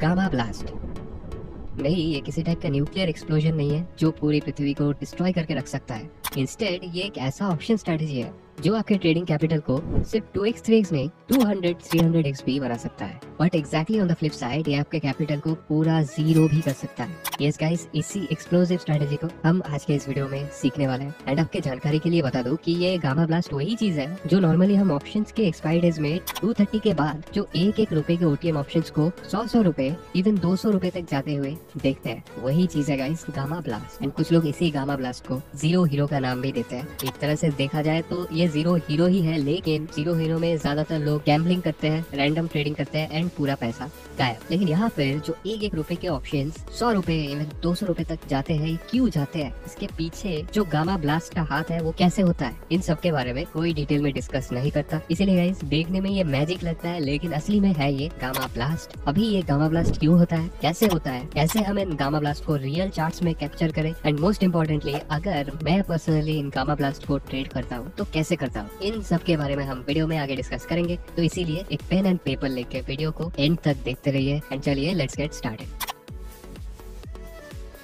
Gamma blast नहीं, ये किसी टाइप का न्यूक्लियर एक्सप्लोजन नहीं है जो पूरी पृथ्वी को डिस्ट्रॉय करके रख सकता है। इंस्टेड ये एक ऐसा ऑप्शन स्ट्रेटेजी है जो आपके ट्रेडिंग कैपिटल को सिर्फ 2x 3x नहीं 200-300x भी बना सकता है। But exactly on the flip side ये आपके कैपिटल को पूरा जीरो भी कर सकता है। यस गाइस, इसी एक्सप्लोसिव स्ट्रेटेजी को हम आज के इस वीडियो में सीखने वाले हैं। एंड आपके जानकारी के लिए बता दूं कि ये गामा ब्लास्ट वही चीज है जो नॉर्मली हम ऑप्शंस के एक्सपायरी डेज में 230 के बाद जो एक रुपए के ओटीएम ऑप्शंस को 100 रुपए इवन 200 रुपए तक जाते हुए देखते हैं। वही चीज है गाइस गामा ब्लास्ट। एंड कुछ लोग इसी गामा ब्लास्ट को जीरो हीरो का नाम भी देते हैं। एक तरह से देखा जाए तो ये जीरो हीरो ही है, लेकिन जीरो हीरो में ज्यादातर लोग गैम्बलिंग करते हैं, रैंडम ट्रेडिंग करते हैं एंड पूरा पैसा गायब। लेकिन यहाँ पर जो एक रुपए के ऑप्शन 100 रुपए इवन 200 रुपए तक जाते हैं, क्यों जाते हैं, इसके पीछे जो गामा ब्लास्ट का हाथ है वो कैसे होता है, इन सब के बारे में कोई डिटेल में डिस्कस नहीं करता। इसीलिए गाइस देखने में ये मैजिक लगता है, लेकिन असली में है ये गामा ब्लास्ट। अभी ये गामा ब्लास्ट क्यों होता है, कैसे होता है, कैसे हम इन गामा ब्लास्ट को रियल चार्ट्स में कैप्चर करें, एंड मोस्ट इम्पोर्टेंटली अगर मैं पर्सनली इन गामा ब्लास्ट को ट्रेड करता हूँ तो कैसे करता हूँ, इन सब के बारे में हम वीडियो में आगे डिस्कस करेंगे। तो इसीलिए एक पेन एंड पेपर लेके वीडियो को एंड तक देखते रहिए। एंड चलिए लेट्स गेट स्टार्टेड।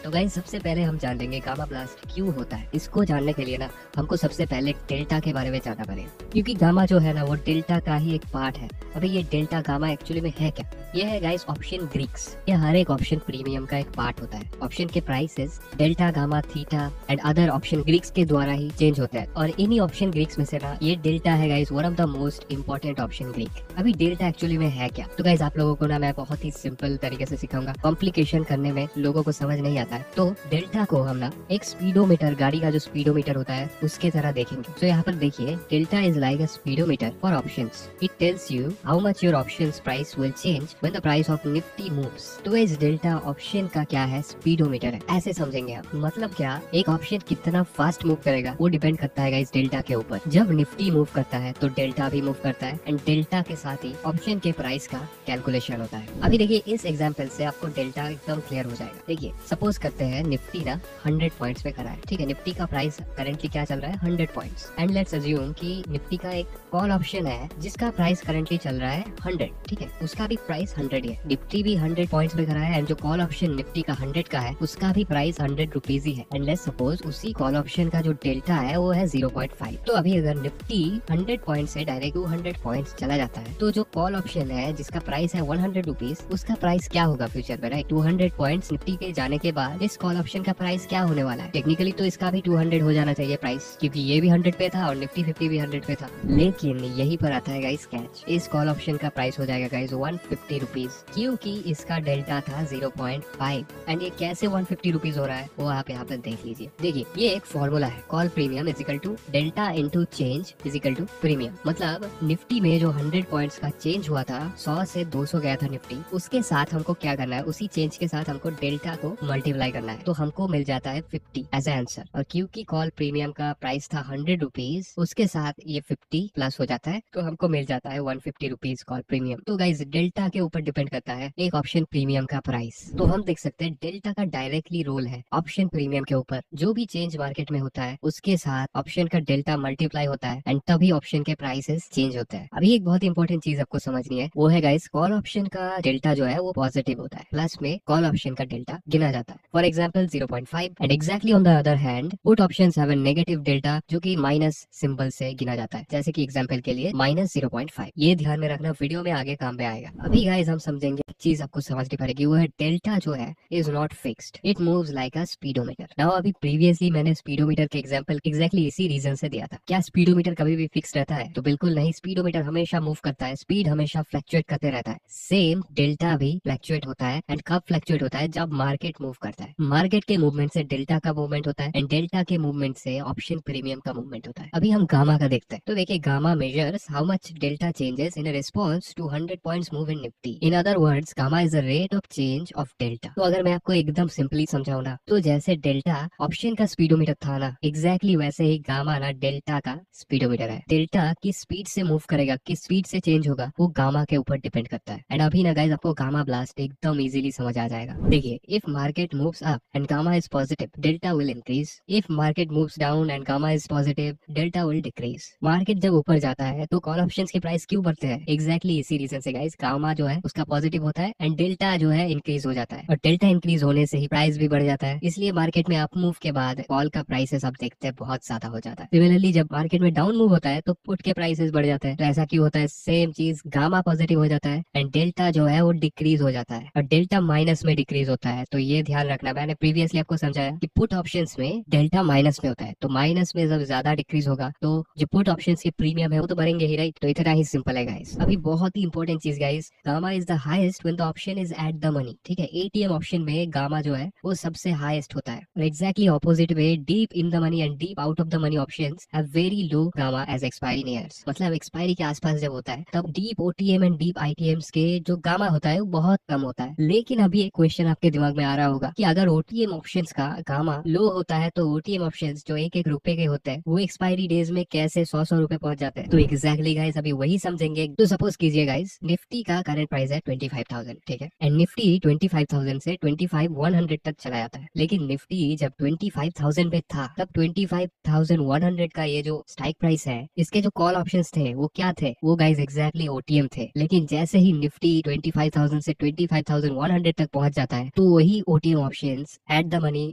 तो गाइस सबसे पहले हम जान लेंगे गामा ब्लास्ट क्यों होता है। इसको जानने के लिए ना हमको सबसे पहले डेल्टा के बारे में जानना पड़ेगा, क्योंकि गामा जो है ना वो डेल्टा का ही एक पार्ट है। अभी ये डेल्टा गामा एक्चुअली में है क्या, ये है गाइस ऑप्शन ग्रीक्स। ये हर एक ऑप्शन प्रीमियम का एक पार्ट होता है। ऑप्शन के prices delta gamma theta and other option Greeks के द्वारा ही चेंज होते हैं। और इन्हीं ऑप्शन ग्रीक्स में से ना ये डेल्टा है guys one of the most important option Greek. अभी डेल्टा एक्चुअली में है क्या, तो गाइस आप लोगों को ना मैं बहुत ही सिंपल तरीके से सिखाऊंगा, कॉम्प्लिकेशन करने में लोगों को समझ नहीं आता है। तो डेल्टा को हम ना एक स्पीडोमीटर, गाड़ी का जो स्पीडोमीटर होता है उसके तरह देखेंगे। तो यहाँ पर देखिए delta is like a speedometer for options. It tells you how much your options price will change when the price of Nifty moves. तो इस डेल्टा ऑप्शन का क्या है, स्पीडोमीटर है, ऐसे समझेंगे आप। मतलब क्या, एक ऑप्शन कितना फास्ट मूव करेगा वो डिपेंड करता है इस डेल्टा के ऊपर। जब निफ्टी मूव करता है तो डेल्टा भी मूव करता है एंड डेल्टा के साथ ही ऑप्शन के प्राइस का कैलकुलेशन होता है। अभी देखिए इस एग्जाम्पल से आपको डेल्टा एकदम क्लियर हो जाएगा। देखिए सपोज करते हैं निफ्टी ना 100 पॉइंट्स पे खड़ा है, ठीक है। निफ्टी का प्राइस करेंटली क्या चल रहा है, 100 पॉइंट्स। एंड लेट्स अज्यूम कि निफ्टी का एक कॉल ऑप्शन है जिसका प्राइस करेंटली चल रहा है 100, ठीक है। उसका भी प्राइस 100 ही है। निफ्टी भी 100 पॉइंट्स पे खड़ा है एंड जो कॉल ऑप्शन निफ्टी का 100 का है उसका भी प्राइस 100 रुपीज ही है। एंड लेट्स सपोज उसी कॉल ऑप्शन का जो डेल्टा है वो है 0.5। तो अभी अगर निफ्टी 100 पॉइंट से डायरेक्ट 200 पॉइंट्स चला जाता है तो जो कॉल ऑप्शन है जिसका प्राइस है 100 रुपीज, उसका प्राइस क्या होगा फ्यूचर में, राइट। 200 पॉइंट्स निफ्टी के जाने के बाद इस कॉल ऑप्शन का प्राइस क्या होने वाला है। टेक्निकली तो इसका भी 200 हो जाना चाहिए प्राइस, क्योंकि ये भी 100 पे था और निफ्टी 50 भी 100 पे था। लेकिन यही पर आता है गाइस कैच, इस कॉल ऑप्शन का प्राइस हो जाएगा गाइस 150 रुपीज, क्योंकि इसका डेल्टा था 0.5। एंड ये कैसे 150 रुपीज हो रहा है वो आप यहाँ पर देख लीजिए। देखिए ये एक फॉर्मूला है, call premium is equal to delta into change is equal to premium. मतलब निफ्टी में जो 100 पॉइंट्स का चेंज हुआ था, 100 से 200 गया था निफ्टी, उसके साथ हमको क्या करना है, उसी चेंज के साथ हमको डेल्टा को मल्टीप्लाई करना है, तो हमको मिल जाता है 50 एज ए आंसर। और क्योंकि कॉल प्रीमियम का प्राइस था 100 रुपीज, उसके साथ ये 50 प्लस हो जाता है तो हमको मिल जाता है 150 रुपीज कॉल प्रीमियम। तो गाइज डेल्टा के ऊपर डिपेंड करता है एक ऑप्शन प्रीमियम का प्राइस। तो हम देख सकते हैं डेल्टा का डायरेक्टली रोल है ऑप्शन प्रीमियम के ऊपर। जो भी चेंज मार्केट में होता है उसके साथ ऑप्शन का डेल्टा मल्टीप्लाई होता है एंड तभी ऑप्शन के प्राइसेस चेंज होते हैं। अभी एक बहुत इंपॉर्टेंट चीज आपको समझनी है, वो है गाइस कॉल ऑप्शन का डेल्टा जो है वो पॉजिटिव होता है, प्लस में कॉल ऑप्शन का डेल्टा गिना जाता है। For example 0.5 and exactly on the other hand put options have a negative delta जो कि माइनस सिंबल से गिना जाता है। जैसे कि एग्जांपल के लिए -0.5। ये ध्यान में रखना, वीडियो में आगे काम में आएगा। अभी गाइस हम समझेंगे चीज आपको समझनी पड़ेगी, वो है डेल्टा जो है is not fixed, it moves like a speedometer. Now अभी प्रीवियसली मैंने स्पीडोमीटर के एग्जांपल एग्जैक्टली इसी रीजन से दिया था। क्या स्पीडोमीटर कभी भी फिक्स रहता है, तो बिल्कुल नहीं। स्पीडोमीटर हमेशा मूव करता है, स्पीड हमेशा फ्लक्चुएट करते रहता है। सेम डेल्टा भी फ्लक्चुएट होता है एंड कब फ्लक्चुएट होता है, जब मार्केट मूव करता है। मार्केट के मूवमेंट से डेल्टा का मूवमेंट होता है एंड डेल्टा के मूवमेंट से ऑप्शन प्रीमियम का मूवमेंट होता है। अभी हम गामा का देखते हैं। तो देखिए gamma measures how much delta changes in response to 100 points move in Nifty. In other words gamma is the rate of change of delta. तो अगर मैं आपको एकदम सिंपली समझाऊं ना, तो जैसे डेल्टा ऑप्शन का स्पीडोमीटर था ना, एग्जैक्टली वैसे ही गामा ना डेल्टा का स्पीडोमीटर है। डेल्टा किस स्पीड से मूव करेगा, किस स्पीड से चेंज होगा, वो गामा के ऊपर डिपेंड करता है। एंड अभी ना गाइस आपको गामा ब्लास्ट एकदम इजीली समझ आ जाएगा। देखिए if market move moves up and gamma is positive, delta will increase. If market moves down and gamma is positive, delta will decrease. Market जब ऊपर जाता है तो कॉल ऑप्शंस के प्राइस क्यों बढ़ते हैं? एग्जैक्टली इसी रीजन से गाइस, गामा जो है उसका पॉजिटिव होता है एंड डेल्टा जो है इंक्रीज हो जाता है, और डेल्टा इंक्रीज होने से ही प्राइस भी बढ़ जाता है। इसलिए मार्केट में अप मूव के बाद कॉल का प्राइसेस आप देखते हैं बहुत ज्यादा हो जाता है। सिमिलरली जब मार्केट में डाउन मूव होता है तो पुट के प्राइसेस बढ़ जाते हैं। तो ऐसा क्यों होता है? सेम चीज, गामा पॉजिटिव हो जाता है एंड डेल्टा जो है वो डिक्रीज हो जाता है, और डेल्टा माइनस में डिक्रीज होता है। तो ये ध्यान रखना, मैंने प्रीवियसली आपको समझाया कि पुट ऑप्शंस में डेल्टा माइनस में होता है, तो माइनस में जब ज्यादा डिक्रीज होगा तो जो पुट ऑप्शंस के प्रीमियम है वो तो बढ़ेंगे ही, राइट? तो इतना ही सिंपल है गाइस। अभी बहुत ही इंपॉर्टेंट चीज guys, gamma is the highest when the option is at the money. ठीक है, एटीएम ऑप्शन में गामा जो है वो सबसे हाईएस्ट होता है, और exactly opposite way deep in the money and deep out of the money options have very low gamma as expiry nears. मतलब एक्सपायरी के आसपास जब होता है तब deep OTM and deep ITMs के जो गामा होता है वो बहुत कम होता है। लेकिन अभी एक क्वेश्चन आपके दिमाग में आ रहा होगा कि अगर ओटीएम ऑप्शंस का गामा लो होता है तो ओटीएम ऑप्शंस जो एक एक रुपए के होते हैं वो एक्सपायरी डेज में कैसे 100 रुपए पहुंच जाते हैं? तो एग्जैक्टली गाइस अभी वही समझेंगे। तो सपोज कीजिए गाइस, निफ्टी का करंट प्राइस है 25,000, ठीक है, एंड निफ्टी 25,000 से 25,100 तक चला जाता है। लेकिन निफ्टी जब 25,000 पे था तब 25,100 का ये जो स्ट्राइक प्राइस है, इसके जो कॉल ऑप्शंस थे वो क्या थे? वो गाइस एग्जैक्टली ओटीएम थे। लेकिन जैसे ही निफ्टी 25,000 से 25,100 तक पहुंच जाता है तो वही OTM options at the money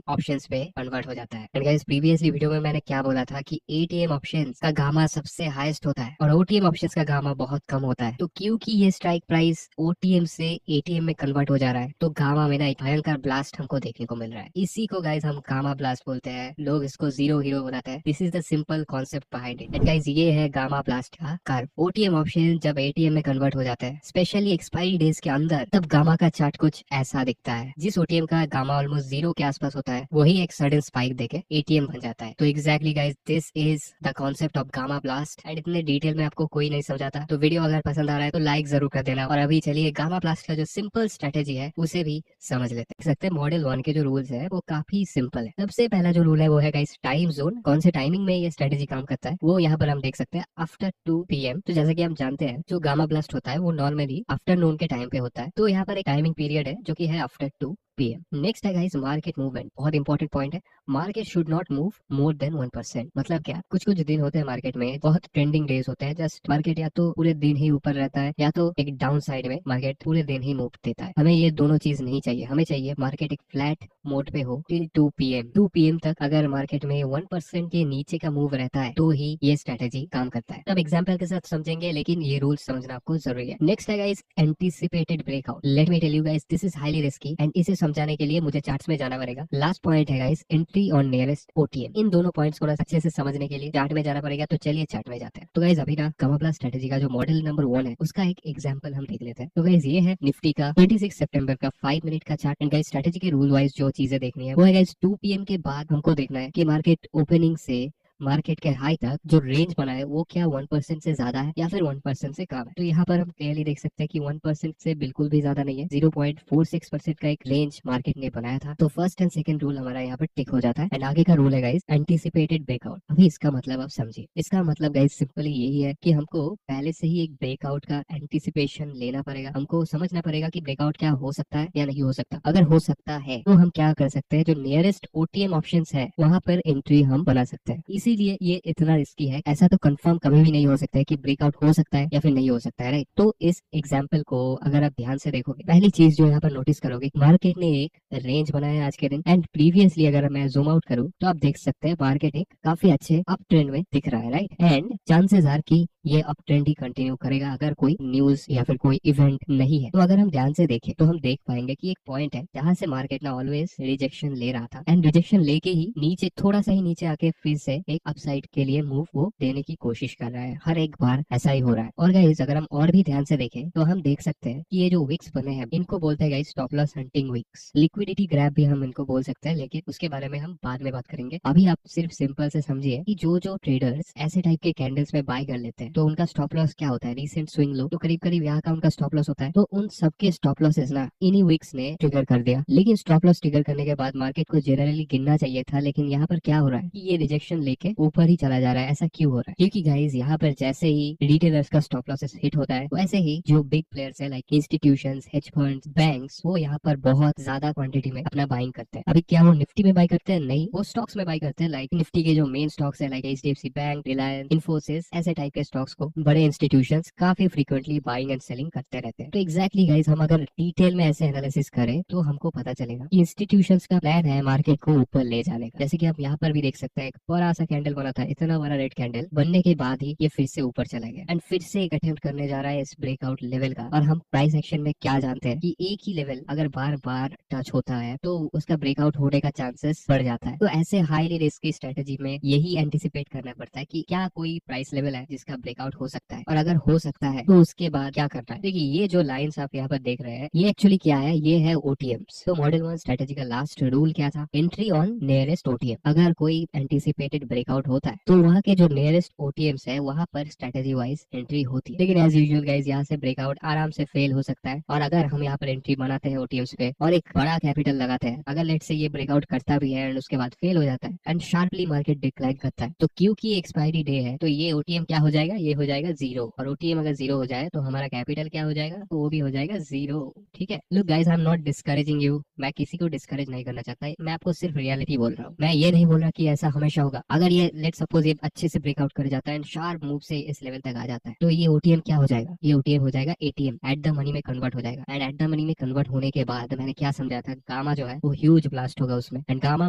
options पे कन्वर्ट हो जाता है। एंड गाइस प्रीवियसली वीडियो में मैंने क्या बोला था कि एटीएम ऑप्शंस का गामा सबसे हाईएस्ट होता है और ओटीएम ऑप्शंस का गामा बहुत कम होता है। तो क्योंकि ये स्ट्राइक प्राइस ओटीएम से एटीएम में कन्वर्ट हो जा रहा है तो गामा में ना एक भयंकर ब्लास्ट हमको देखने को मिल रहा है। इसी को गाइस हम गामा ब्लास्ट बोलते हैं। लोग इसको जीरो हीरो बनाते हैं। This is the simple concept behind it. And guys ये है गामा ब्लास्ट का कर्व। ओटीएम ऑप्शन जब एटीएम में कन्वर्ट हो जाता है, स्पेशली एक्सपायरी डेज के अंदर, तब गामा का चार्ट कुछ ऐसा दिखता है। जिस ओटीएम का गामा ऑलमोस्ट जीरो के आसपास होता है वही एक सडन स्पाइक देके एटीएम बन जाता है। तो exactly guys this is the concept of gamma blast. And इतने डिटेल में आपको कोई नहीं समझाता, तो वीडियो अगर पसंद आ रहा है तो लाइक जरूर कर देना। और अभी चलिए गामा ब्लास्ट का जो सिंपल स्ट्रेटेजी है उसे भी समझ लेते हैं। सकते मॉडल 1 के जो रूल्स है वो काफी सिंपल है। सबसे पहला जो रूल है वो है गाइस टाइम जोन। कौन से टाइमिंग में ये स्ट्रेटेजी काम करता है वो यहाँ पर हम देख सकते हैं, आफ्टर 2 PM। तो जैसे कि हम जानते हैं जो गामा ब्लास्ट होता है वो नॉर्मली आफ्टरनून के टाइम पे होता है। तो यहाँ पर एक टाइमिंग पीरियड है जो कि है आफ्टर 2 PM। नेक्स्ट है गाइस मार्केट मूवमेंट। बहुत इंपॉर्टेंट पॉइंट है, market should not move more than 1%। मतलब क्या, कुछ कुछ दिन होते हैं मार्केट में बहुत ट्रेंडिंग डेज होते हैं, जस्ट मार्केट या तो पूरे दिन ही ऊपर रहता है या तो एक डाउन साइड में मार्केट पूरे दिन ही मूव देता है। हमें ये दोनों चीज नहीं चाहिए। हमें चाहिए मार्केट एक फ्लैट मोड पे हो टिल 2 PM। 2 PM तक अगर मार्केट में 1% के नीचे का मूव रहता है तो ही ये स्ट्रेटेजी काम करता है। तब एग्जाम्पल के साथ समझेंगे, लेकिन ये रूल समझना आपको जरूरी है। नेक्स्ट है guys anticipated breakout. Let me tell you guys this is highly risky and इसे समझाने के लिए मुझे चार्ट्स में जाना पड़ेगा। लास्ट पॉइंट है guys entry on nearest OTM. इन दोनों पॉइंट्स को अच्छे से समझने के लिए चार्ट में जाना पड़ेगा। तो चलिए चार्ट में जाते हैं। तो गाइस अभी ना गामा ब्लास्ट स्ट्रेटेजी का जो मॉडल नंबर 1 है उसका एक एग्जांपल हम देख लेते हैं। तो गाइस ये है निफ्टी का 26 सितंबर का 5 मिनट का चार्ट। एंड गाइस स्ट्रेटेजी के रूल वाइज जो चीजें देखनी है वो है गाइस 2 PM के बाद हमको देखना है कि मार्केट ओपनिंग से मार्केट के हाई तक जो रेंज बना है वो क्या 1% से ज्यादा है या फिर 1% से कम है। तो यहाँ पर हम क्लियरली देख सकते हैं कि 1% से बिल्कुल भी ज्यादा नहीं है। 0.46% का एक रेंज मार्केट ने बनाया था। तो फर्स्ट एंड सेकंड रूल हमारा यहाँ पर टिक हो जाता है। एंड आगे का रूल है गाइस एंटीसिपेटेड ब्रेकआउट। अभी इसका मतलब आप समझिए। इसका मतलब गाइस सिंपली यही है कि हमको पहले से ही एक ब्रेकआउट का एंटीसिपेशन लेना पड़ेगा। हमको समझना पड़ेगा कि ब्रेकआउट क्या हो सकता है या नहीं हो सकता। अगर हो सकता है तो हम क्या कर सकते हैं, जो नियरेस्ट ओटीएम ऑप्शंस है वहां पर एंट्री हम बना सकते हैं। इसीलिए ये इतना रिस्की है। ऐसा तो कंफर्म कभी भी नहीं हो सकता है कि ब्रेकआउट हो सकता है या फिर नहीं हो सकता है, राइट? तो इस एग्जांपल को अगर आप ध्यान से देखोगे, पहली चीज जो यहाँ पर नोटिस करोगे, मार्केट ने एक रेंज बनाया आज के दिन। एंड प्रीवियसली अगर मैं जूम आउट करूँ तो आप देख सकते हैं मार्केट एक काफी अच्छे अप ट्रेंड में दिख रहा है, राइट? एंड चांसेस आर कि ये अप ट्रेंड ही कंटिन्यू करेगा अगर कोई न्यूज या फिर कोई इवेंट नहीं है। तो अगर हम ध्यान से देखें तो हम देख पाएंगे कि एक पॉइंट है जहां से मार्केट ना ऑलवेज रिजेक्शन ले रहा था एंड रिजेक्शन लेके ही नीचे थोड़ा सा ही नीचे आके फिर से एक अपसाइड के लिए मूव वो देने की कोशिश कर रहा है। हर एक बार ऐसा ही हो रहा है। और गाइस अगर हम और भी ध्यान से देखें तो हम देख सकते हैं कि ये जो विक्स बने हैं इनको बोलते हैं guys stop loss hunting wicks. Liquidity grab भी हम इनको बोल सकते हैं, लेकिन उसके बारे में हम बाद में बात करेंगे। अभी आप सिर्फ सिंपल से समझिए कि जो जो ट्रेडर्स ऐसे टाइप के कैंडल्स में बाय कर लेते हैं हैं तो उनका स्टॉप लॉस क्या होता है, रिसेंट स्विंग लो, तो करीब करीब यहाँ का उनका स्टॉप लॉस होता है। तो उन सबके स्टॉप लॉसेस ना इन्हीं वीक्स ने ट्रिगर कर दिया। लेकिन स्टॉप लॉस ट्रिगर करने के बाद मार्केट को जनरली गिनना चाहिए था, लेकिन यहाँ पर क्या हो रहा है कि ये रिजेक्शन लेके ऊपर ही चला जा रहा है। ऐसा क्यों हो रहा है? क्योंकि गाइज यहाँ पर जैसे ही रिटेलर्स का स्टॉप लॉसेस हिट होता है वैसे ही जो बिग प्लेयर्स है like institutions, hedge funds, banks, वो यहाँ पर बहुत ज्यादा क्वांटिटी में अपना बाइंग करते हैं। अभी क्या वो निफ्टी में बाई करते हैं? नहीं, वो स्टॉक्स में बाई करते हैं। लाइक निफ्टी के जो मेन स्टॉक्स है like HDFC bank, Reliance, Infosys, ऐसे टाइप के स्टॉक्स को बड़े इंस्टीट्यूशंस काफी फ्रीक्वेंटली बाइंग एंड सेलिंग करते रहते हैं। तो एग्जैक्टली गाइज हम अगर डिटेल में ऐसे एनालिसिस करें तो हमको पता चलेगा कि इंस्टीट्यूशंस का प्लान है मार्केट को ऊपर ले जाने का। जैसे कि आप यहाँ पर भी देख सकते हैं, एक बड़ा सा कैंडल बना था, इतना बड़ा रेड कैंडल बनने के बाद ही ये फिर से ऊपर चला गया एंड फिर से एक अटेम्प्ट करने जा रहा है इस ब्रेकआउट लेवल का। और हम प्राइस एक्शन में क्या जानते हैं कि एक ही लेवल अगर बार बार टच होता है तो उसका ब्रेकआउट होने का चांसेस बढ़ जाता है। तो ऐसे हाईली रिस्की स्ट्रेटेजी में यही एंटिसिपेट करना पड़ता है कि क्या कोई प्राइस लेवल है जिसका ब्रेकआउट हो सकता है, और अगर हो सकता है तो उसके बाद क्या करना है। देखिए ये जो लाइंस आप यहाँ पर देख रहे हैं ये एक्चुअली क्या है, ये है ओटीएम्स। तो मॉडल 1 स्ट्रेटेजी का लास्ट रूल क्या था? Entry on nearest OTM. अगर कोई एंटिसिपेटेड ब्रेकआउट होता है तो वहाँ के जो नियरेस्ट ओटीएम्स है वहाँ पर स्ट्रेटेजी वाइज एंट्री होती है। लेकिन एज यूजुअल गाइस यहाँ से ब्रेकआउट आराम से फेल हो सकता है। और अगर हम यहाँ पर एंट्री बनाते हैं ओटीएम्स पे और एक बड़ा कैपिटल लगाते हैं, अगर लेट से ये ब्रेकआउट करता भी है एंड उसके बाद फेल हो जाता है एंड शार्पली मार्केट डिक्लाइन करता है, तो क्योंकि एक्सपायरी डे है तो ये ओटीएम क्या हो जाएगा, ये हो जाएगा जीरो। और ओटीएम अगर जीरो हो जाए तो हमारा कैपिटल क्या हो जाएगा, तो वो भी हो जाएगा जीरो। ठीक है, look guys, I am not discouraging you, मैं किसी को डिस्करेज नहीं करना चाहता, मैं आपको सिर्फ रियलिटी बोल रहा हूँ। मैं ये नहीं बोल रहा कि ऐसा हमेशा होगा। अगर ये लेट सपोज ये अच्छे से ब्रेकआउट कर जाता है एंड शार्प मूव से इस लेवल तक आ जाता है, तो ये ओटीएम क्या हो जाएगा, ये ओटीएम हो जाएगा एटीएम, एट द मनी में कन्वर्ट हो जाएगा। एंड एट द मनी में कन्वर्ट होने के बाद मैंने क्या समझा था, गामा जो है वो ह्यूज ब्लास्ट होगा उसमें। एंड गामा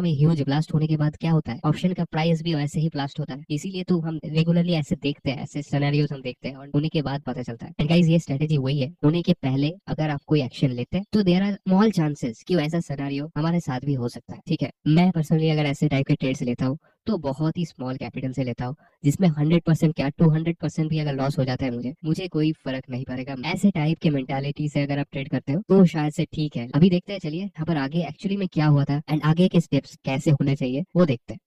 में ह्यूज ब्लास्ट होने के बाद क्या होता है, ऑप्शन का प्राइस भी वैसे ही ब्लास्ट होता है। इसीलिए तो हम रेगुलरली ऐसे देखते हैं, ऐसे सिनेरियोस हम देखते हैं और होने के बाद पता चलता है। एंड गाइस ये स्ट्रेटेजी वही है, होने के पहले अगर आप कोई एक्शन लेते हैं तो देयर आर स्मॉल चांसेस कि ऐसा सिनेरियो हमारे साथ भी हो सकता है। ठीक है, मैं पर्सनली अगर ऐसे टाइप के ट्रेड्स लेता हूँ तो बहुत ही स्मॉल कैपिटल से लेता हूँ, जिसमें 100% क्या 200% भी अगर लॉस हो जाता है मुझे कोई फर्क नहीं पड़ेगा। ऐसे टाइप के मेंटालिटी से अगर आप ट्रेड करते हो तो शायद से ठीक है। अभी देखते हैं, चलिए यहाँ पर आगे एक्चुअली में क्या हुआ था एंड आगे के स्टेप्स कैसे होने चाहिए वो देखते हैं।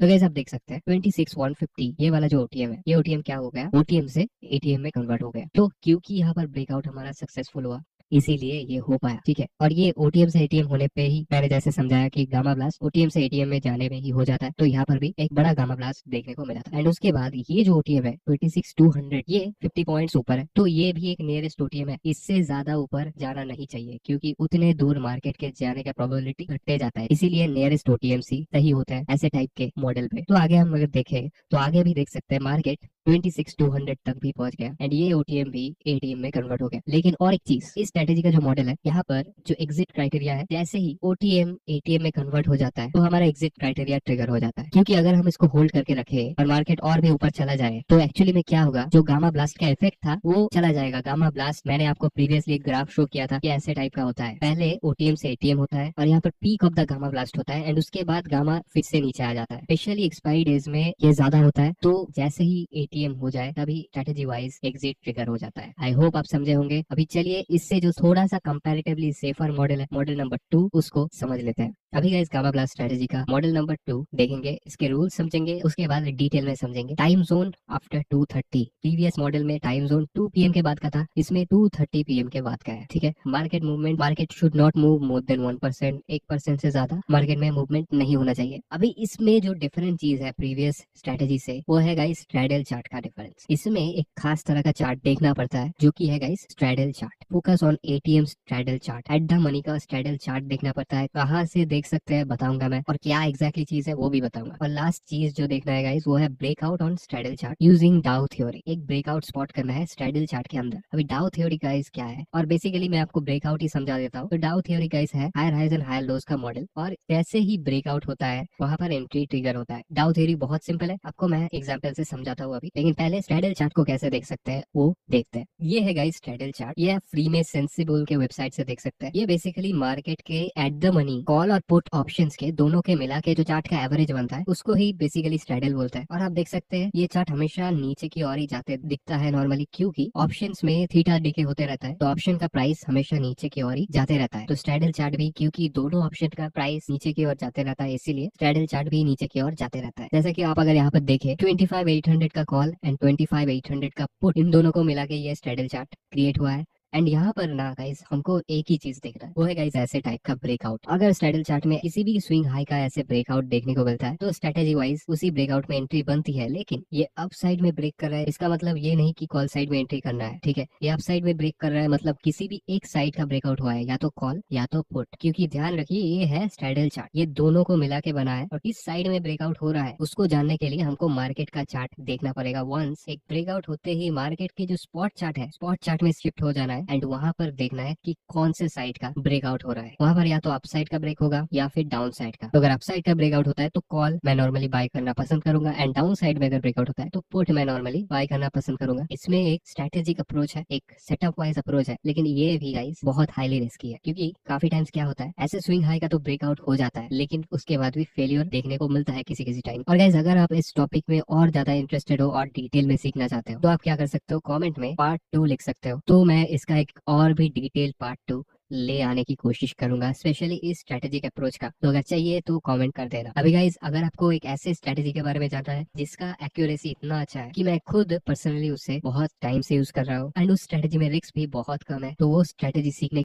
तो गाइस आप देख सकते हैं 26150 ये वाला जो ओटीएम है, ये ओटीएम क्या हो गया, ओटीएम से एटीएम में कन्वर्ट हो गया। तो क्योंकि यहाँ पर ब्रेकआउट हमारा सक्सेसफुल हुआ इसीलिए ये हो पाया। ठीक है, और ये ओटीएम से एटीएम होने पे ही मैंने जैसे समझाया कि गामा ब्लास्ट ओटीएम से एटीएम में जाने में ही हो जाता है, तो यहाँ पर भी एक बड़ा गामा ब्लास्ट देखने को मिला था। एंड उसके बाद ये जो ओटीएम है 26200 ये 50 पॉइंट्स ऊपर है, तो ये भी एक नियरेस्ट ओटीएम है। इससे ज्यादा ऊपर जाना नहीं चाहिए क्योंकि उतने दूर मार्केट के जाने का प्रोबेबिलिटी घटते जाता है, इसीलिए नियरेस्ट ओटीएम सी सही होता है ऐसे टाइप के मॉडल पे। तो आगे हम अगर देखें तो आगे भी देख सकते हैं मार्केट 26200 तक भी पहुंच गया एंड ये ओटीएम भी एटीएम में कन्वर्ट हो गया। लेकिन और एक चीज, इस स्ट्रेटेजी का जो मॉडल है यहाँ पर जो एग्जिट क्राइटेरिया है, जैसे ही ओटीएम एटीएम में कन्वर्ट हो जाता है तो हमारा एग्जिट क्राइटेरिया ट्रिगर हो जाता है। क्योंकि अगर हम इसको होल्ड करके रखे और मार्केट और भी ऊपर चला जाए तो एक्चुअली में क्या होगा, जो गामा ब्लास्ट का इफेक्ट था वो चला जाएगा। गामा ब्लास्ट मैंने आपको प्रीवियसली एक ग्राफ शो किया था कि ऐसे टाइप का होता है, पहले ओटीएम से एटीएम होता है और यहाँ पर peak of the gamma blast होता है एंड उसके बाद गामा फिर से नीचे आ जाता है। स्पेशली एक्सपायरी डेज में ये ज्यादा होता है, तो जैसे ही एटीएम हो जाए तभी स्ट्रेटेजी वाइज एग्जिट ट्रिगर हो जाता है। आई होप आप समझे होंगे। अभी चलिए इससे जो थोड़ा सा कंपैरेटिवली सेफर मॉडल है, मॉडल नंबर 2, उसको समझ लेते हैं। अभी गाइस गामा ब्लास्ट स्ट्रेटेजी का मॉडल नंबर 2 देखेंगे, इसके रूल्स समझेंगे, उसके बाद डिटेल में समझेंगे। Time zone after 2:30, previous model में टाइम जोन 2 PM के बाद का था, इसमें 2:30 PM के बाद का है। ठीक है, market movement, market should not move more than 1%, 1% से ज्यादा मार्केट में मूवमेंट नहीं होना चाहिए। अभी इसमें जो डिफरेंट चीज है प्रीवियस स्ट्रेटेजी से, वो है गाइस स्ट्रैडल चार्ट का डिफरेंस। इसमें एक खास तरह का चार्ट देखना पड़ता है जो कि है guys straddle chart. Focus on ATM straddle chart, at the money का स्ट्रैडल चार्ट देखना पड़ता है। कहाँ से देख सकते हैं बताऊंगा मैं, और क्या एग्जैक्टली चीज है वो भी बताऊंगा। और लास्ट चीज जो देखना है गाइस वो है breakout on straddle chart using डाउ थ्योरी। एक ब्रेकआउट स्पॉट करना है स्ट्रैडल चार्ट के अंदर। अभी डाउ थ्योरी गाइस क्या है, और बेसिकली मैं आपको ब्रेकआउट ही समझा देता हूँ। तो डाउ थ्योरी गाइस है higher highs and higher lows का मॉडल, और जैसे ही ब्रेकआउट होता है वहां पर एंट्री ट्रिगर होता है। डाउ थ्योरी बहुत सिंपल है, आपको मैं एग्जाम्पल से समझाता हूँ अभी, लेकिन पहले स्ट्रैडल चार्ट को कैसे देख सकते हैं वो देखते हैं। ये है गाइस स्ट्रैडल चार्ट, ये फ्री में सेंसिबल के वेबसाइट से देख सकते हैं। ये बेसिकली मार्केट के एट द मनी कॉल और पुट ऑप्शंस के दोनों के मिला के जो चार्ट का एवरेज बनता है उसको ही बेसिकली स्ट्रैडल बोलता है। और आप देख सकते हैं ये चार्ट हमेशा नीचे की ओर ही जाते दिखता है नॉर्मली, क्योंकि ऑप्शंस में थीटा डीके होते रहता है तो ऑप्शन का प्राइस हमेशा नीचे की ओर ही जाते रहता है। तो स्ट्रैडल चार्ट भी क्योंकि दोनों ऑप्शन का प्राइस नीचे की ओर जाते रहता है इसीलिए स्ट्रैडल चार्ट भी नीचे की ओर जाते रहता है। जैसे कि आप अगर यहाँ पर देखें 25,800 का कॉल एंड 25,800 का पुट, इन दोनों को मिला के ये स्ट्रैडल चार्ट क्रिएट हुआ है। एंड यहाँ पर ना गाइस हमको एक ही चीज दिख रहा है, वो है गाइस ऐसे टाइप का ब्रेकआउट। अगर स्ट्रैडल चार्ट में किसी भी स्विंग हाई का ऐसे ब्रेकआउट देखने को मिलता है तो स्ट्रेटेजी वाइज उसी ब्रेकआउट में एंट्री बनती है। लेकिन ये अप साइड में ब्रेक कर रहा है इसका मतलब ये नहीं कि कॉल साइड में एंट्री करना है, ठीक है। ये अप साइड में ब्रेक कर रहा है मतलब किसी भी एक साइड का ब्रेकआउट हुआ है, या तो कॉल या तो पुट, क्योंकि ध्यान रखिए ये है स्ट्रैडल चार्ट, ये दोनों को मिला के बना है। और किस साइड में ब्रेकआउट हो रहा है उसको जानने के लिए हमको मार्केट का चार्ट देखना पड़ेगा। वंस एक ब्रेकआउट होते ही मार्केट के जो स्पॉट चार्ट है, स्पॉट चार्ट में शिफ्ट हो जाना है एंड वहां पर देखना है कि कौन से साइड का ब्रेकआउट हो रहा है। वहां पर या तो अप साइड का ब्रेक होगा या फिर डाउन साइड का। तो अगर अप साइड का ब्रेकआउट होता है तो कॉल मैं नॉर्मली बाय करना पसंद करूंगा, एंड डाउन साइड में अगर ब्रेकआउट होता है तो पुट मैं नॉर्मली बाय करना पसंद करूंगा। इसमें एक स्ट्रेटेजिक अप्रोच है, एक सेटअप वाइज अप्रोच है, लेकिन ये भी गाइस बहुत हाईली रिस्की है, क्योंकि काफी टाइम्स क्या होता है ऐसे स्विंग हाई का तो ब्रेकआउट हो जाता है लेकिन उसके बाद भी फेलियर देखने को मिलता है किसी किसी टाइम। और गाइस अगर आप इस टॉपिक में और ज्यादा इंटरेस्टेड हो और डिटेल में सीखना चाहते हो तो आप क्या कर सकते हो, कमेंट में पार्ट 2 लिख सकते हो, तो मैं इसका एक और भी डिटेल पार्ट 2 ले आने की कोशिश करूंगा, स्पेशली इस स्ट्रेटेजिक अप्रोच का। तो अगर चाहिए तो कमेंट कर देना। अभी गाइस अगर आपको एक ऐसे स्ट्रेटेजी के बारे में जानना है जिसका एक्यूरेसी इतना अच्छा है कि मैं खुद पर्सनली उसे बहुत टाइम से यूज कर रहा हूँ एंड उस स्ट्रेटेजी में रिस्क भी बहुत कम है, तो वो स्ट्रेटेजी सीखने